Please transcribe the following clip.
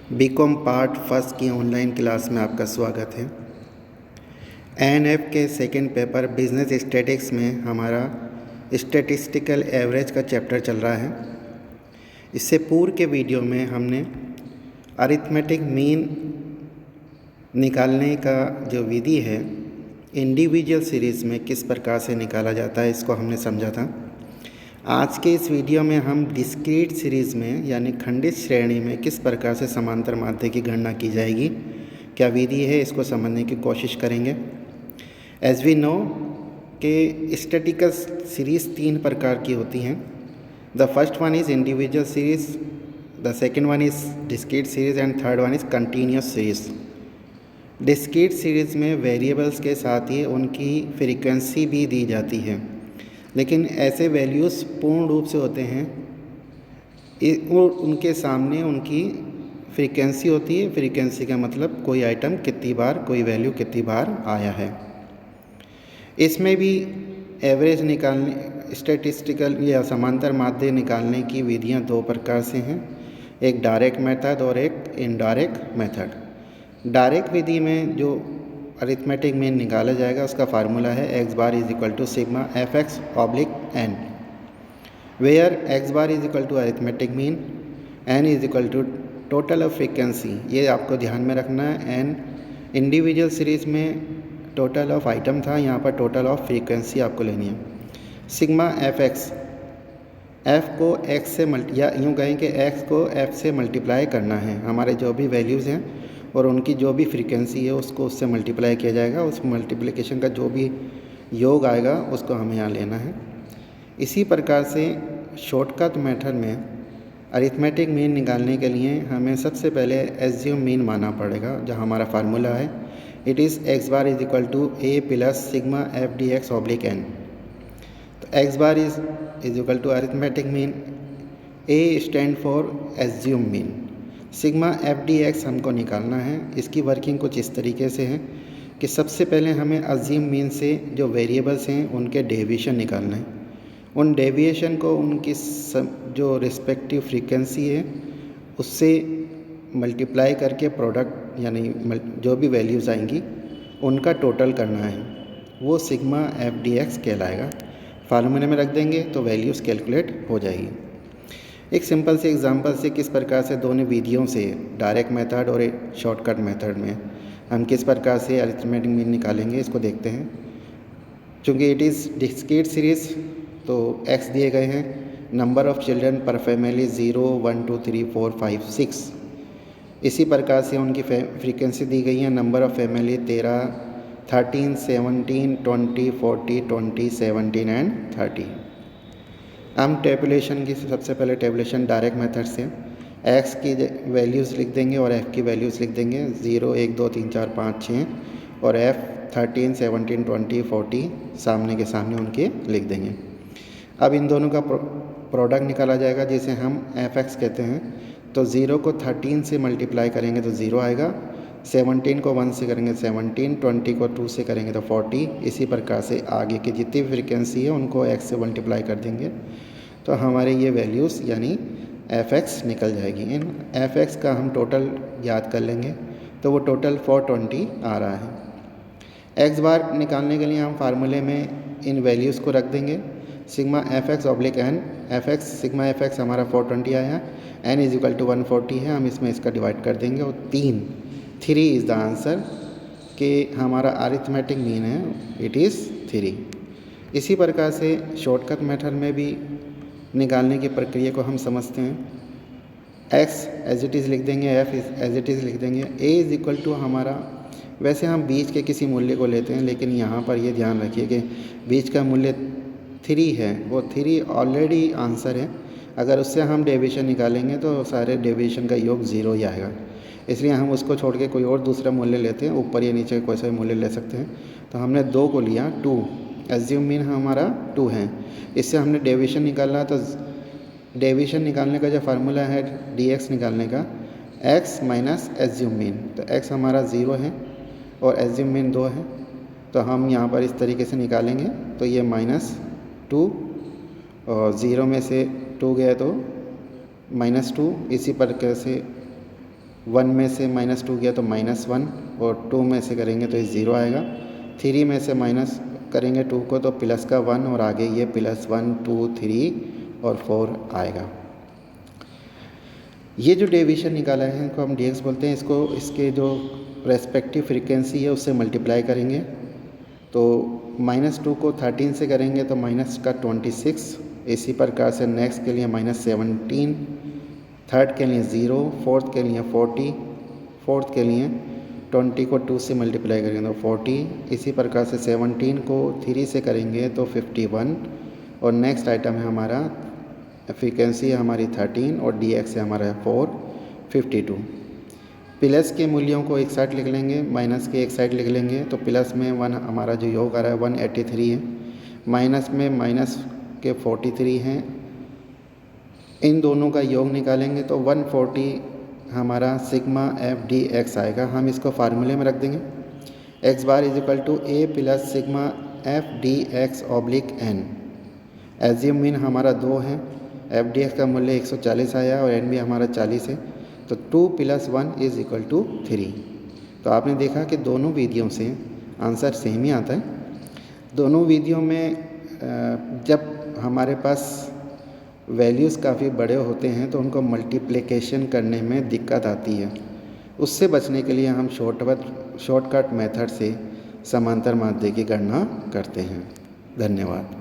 BCom part first की online class में आपका स्वागत है। एएनएफ के सेकंड पेपर बिजनेस स्टैटिस्टिक्स में हमारा स्टैटिस्टिकल एवरेज का चैप्टर चल रहा है। इससे पूर्व के वीडियो में हमने अरिथमेटिक मीन निकालने का जो विधि है इंडिविजुअल सीरीज़ में किस प्रकार से निकाला जाता है इसको हमने समझा था। आज के इस वीडियो में हम डिस्क्रीट सीरीज़ में यानी खंडित श्रेणी में किस प्रकार से समांतर माध्य की गणना की जाएगी, क्या विधि है, इसको समझने की कोशिश करेंगे। एज वी नो कि स्टैटिस्टिकल सीरीज़ 3 प्रकार की होती हैं। The first one is individual series, the second one is discrete series and third one is continuous series. Discrete series में वेरिएबल्स के साथ ही उनकी फ्रीक्वेंसी भी दी जाती है, लेकिन ऐसे वैल्यूज़ पूर्ण रूप से होते हैं और उनके सामने उनकी फ्रीक्वेंसी होती है। फ्रीक्वेंसी का मतलब कोई आइटम कितनी बार, कोई वैल्यू कितनी बार आया है। इसमें भी एवरेज निकालने, स्टैटिस्टिकल या समांतर माध्य निकालने की विधियां 2 प्रकार से हैं, एक डायरेक्ट मेथड और एक इनडायरेक्ट मेथड। डायरेक्ट विधि में जो अरिथमेटिक मीन निकाला जाएगा उसका फार्मूला है x bar is equal to sigma F X oblique N, where x bar is equal to arithmetic mean, n is equal to total of frequency. ये आपको ध्यान में रखना है। n इंडिविजुअल सीरीज़ में टोटल ऑफ आइटम था, यहाँ पर टोटल ऑफ फ्रीक्वेंसी आपको लेनी है। सिग्मा एफ एक्स, f को x से या यूँ कहें कि x को f से मल्टीप्लाई करना है। हमारे जो भी वैल्यूज़ हैं और उनकी जो भी फ्रीक्वेंसी है उसको उससे मल्टीप्लाई किया जाएगा। उस मल्टीप्लिकेशन का जो भी योग आएगा उसको हमें यहाँ लेना है। इसी प्रकार से शॉर्टकट मेथड में अरिथमेटिक मीन निकालने के लिए हमें सबसे पहले एज्यूम मीन मानना पड़ेगा, जहाँ हमारा फार्मूला है it is x bar is equal to a plus sigma F D X oblique N. तो x bar is equal to arithmetic mean, a stand for assume mean, sigma F D X हमको निकालना है। इसकी working कुछ इस तरीके से है कि सबसे पहले हमें अज्यूम मीन से जो वेरिएबल्स हैं उनके डेविएशन निकालना है। उन डेविएशन को उनकी जो रिस्पेक्टिव फ्रीक्वेंसी है उससे मल्टीप्लाई करके प्रोडक्ट यानी जो भी वैल्यूज़ आएंगी उनका टोटल करना है, वो सिग्मा एफ डी एक्स कहलाएगा। फार्मूले में रख देंगे तो वैल्यूज़ कैलकुलेट हो जाएगी। एक सिंपल से एग्जांपल से किस प्रकार से दोनों विधियों से, डायरेक्ट मेथड और शॉर्टकट मेथड में हम किस प्रकार से अरिथमेटिक मीन निकालेंगे इसको देखते हैं। चूँकि इट इज़ डिस्क्रीट सीरीज़ तो x दिए गए हैं, नंबर ऑफ़ चिल्ड्रन पर फैमिली 0 1 2 3 4 5 6। इसी प्रकार से उनकी फ्रीक्वेंसी दी गई है, नंबर ऑफ़ फैमिली 13 13 17 20 40 20 17 एंड 30। हम टेबुलेशन की सबसे पहले टेबुलेशन डायरेक्ट मेथड से x की वैल्यूज़ लिख देंगे और f की वैल्यूज़ लिख देंगे 0 1 2 3 4 5 6 और f 13 17 20 40 सामने के सामने उनके लिख देंगे। अब इन दोनों का प्रोडक्ट निकाला जाएगा जिसे हम एफ एक्स कहते हैं। तो 0 को 13 से मल्टीप्लाई करेंगे तो 0 आएगा, 17 को 1 से करेंगे 17, 20 को 2 से करेंगे तो 40। इसी प्रकार से आगे की जितनी भी फ्रीक्वेंसी है उनको x से मल्टीप्लाई कर देंगे तो हमारे ये वैल्यूज़ यानी एफ एक्स निकल जाएगी। इन एफ एक्स का हम टोटल याद कर लेंगे तो वो टोटल 420 आ रहा है। x बार निकालने के लिए हम फार्मूले में इन वैल्यूज़ को रख देंगे, sigma F X oblique N, F X sigma F X हमारा 420 आया, एन इज इक्वल टू 140 है, हम इसमें इसका डिवाइड कर देंगे और 3 इज़ द आंसर कि हमारा अरिथमेटिक मीन है इट इज़ 3। इसी प्रकार से शॉर्टकट मेथड में भी निकालने की प्रक्रिया को हम समझते हैं। x एज इट इज़ लिख देंगे, f एज इट इज़ लिख देंगे, a इज़ इक्वल टू हमारा, वैसे हम बीच के किसी मूल्य को लेते हैं लेकिन यहाँ पर ये ध्यान रखिए कि बीच का मूल्य 3 है, वो 3 ऑलरेडी आंसर है। अगर उससे हम डेविएशन निकालेंगे तो सारे डेविएशन का योग 0 ही आएगा, इसलिए हम उसको छोड़ के कोई और दूसरा मूल्य लेते हैं, ऊपर या नीचे कोई सा भी मूल्य ले सकते हैं। तो हमने 2 को लिया, 2 एज्यूम मीन हमारा 2 है, इससे हमने डेविएशन निकालना। तो डेविएशन निकालने का जो फार्मूला है dx निकालने का, x माइनस एज्यूम मीन, तो x हमारा 0 है और एज्यूम मीन 2 है, तो हम यहाँ पर इस तरीके से निकालेंगे तो ये -2 और 0 में से 2 गया तो -2। इसी प्रकार से 1 में से -2 गया तो -1 और 2 में से करेंगे तो ये 0 आएगा। 3 में से माइनस करेंगे 2 को तो प्लस का 1 और आगे ये +1 2 3 और 4 आएगा। ये जो डेविएशन निकाला है इनको हम dx बोलते हैं। इसको इसके जो रेस्पेक्टिव फ्रीक्वेंसी है उससे मल्टीप्लाई करेंगे तो -2 को 13 से करेंगे तो माइनस का 26। इसी प्रकार से नेक्स्ट के लिए -17, थर्ड के लिए 0, फोर्थ के लिए 40, फोर्थ के लिए 20 को 2 से मल्टीप्लाई करेंगे तो 40। इसी प्रकार से 17 को 3 से करेंगे तो 51 और नेक्स्ट आइटम है हमारा फ्रीक्वेंसी है हमारी 13 और dx है हमारा 452। प्लस के मूल्यों को एक साइड लिख लेंगे, माइनस के एक साइड लिख लेंगे तो प्लस में 1 हमारा जो योग आ रहा है 183 है, माइनस में माइनस के 43 हैं। इन दोनों का योग निकालेंगे तो 140 हमारा सिग्मा एफ डी एक्स आएगा। हम इसको फार्मूले में रख देंगे X bar is equal to A plus sigma F D X oblique N. Assume mean हमारा 2 है, एफ डी एक्स का मूल्य 140 आया और एन भी हमारा 40 है तो 2 + 1 इज इक्वल टू 3। तो आपने देखा कि दोनों विधियों से आंसर सेम ही आता है। दोनों विधियों में जब हमारे पास वैल्यूज़ काफ़ी बड़े होते हैं तो उनको मल्टीप्लिकेशन करने में दिक्कत आती है। उससे बचने के लिए हम शॉर्टकट मेथड से समांतर माध्य की गणना करते हैं। धन्यवाद।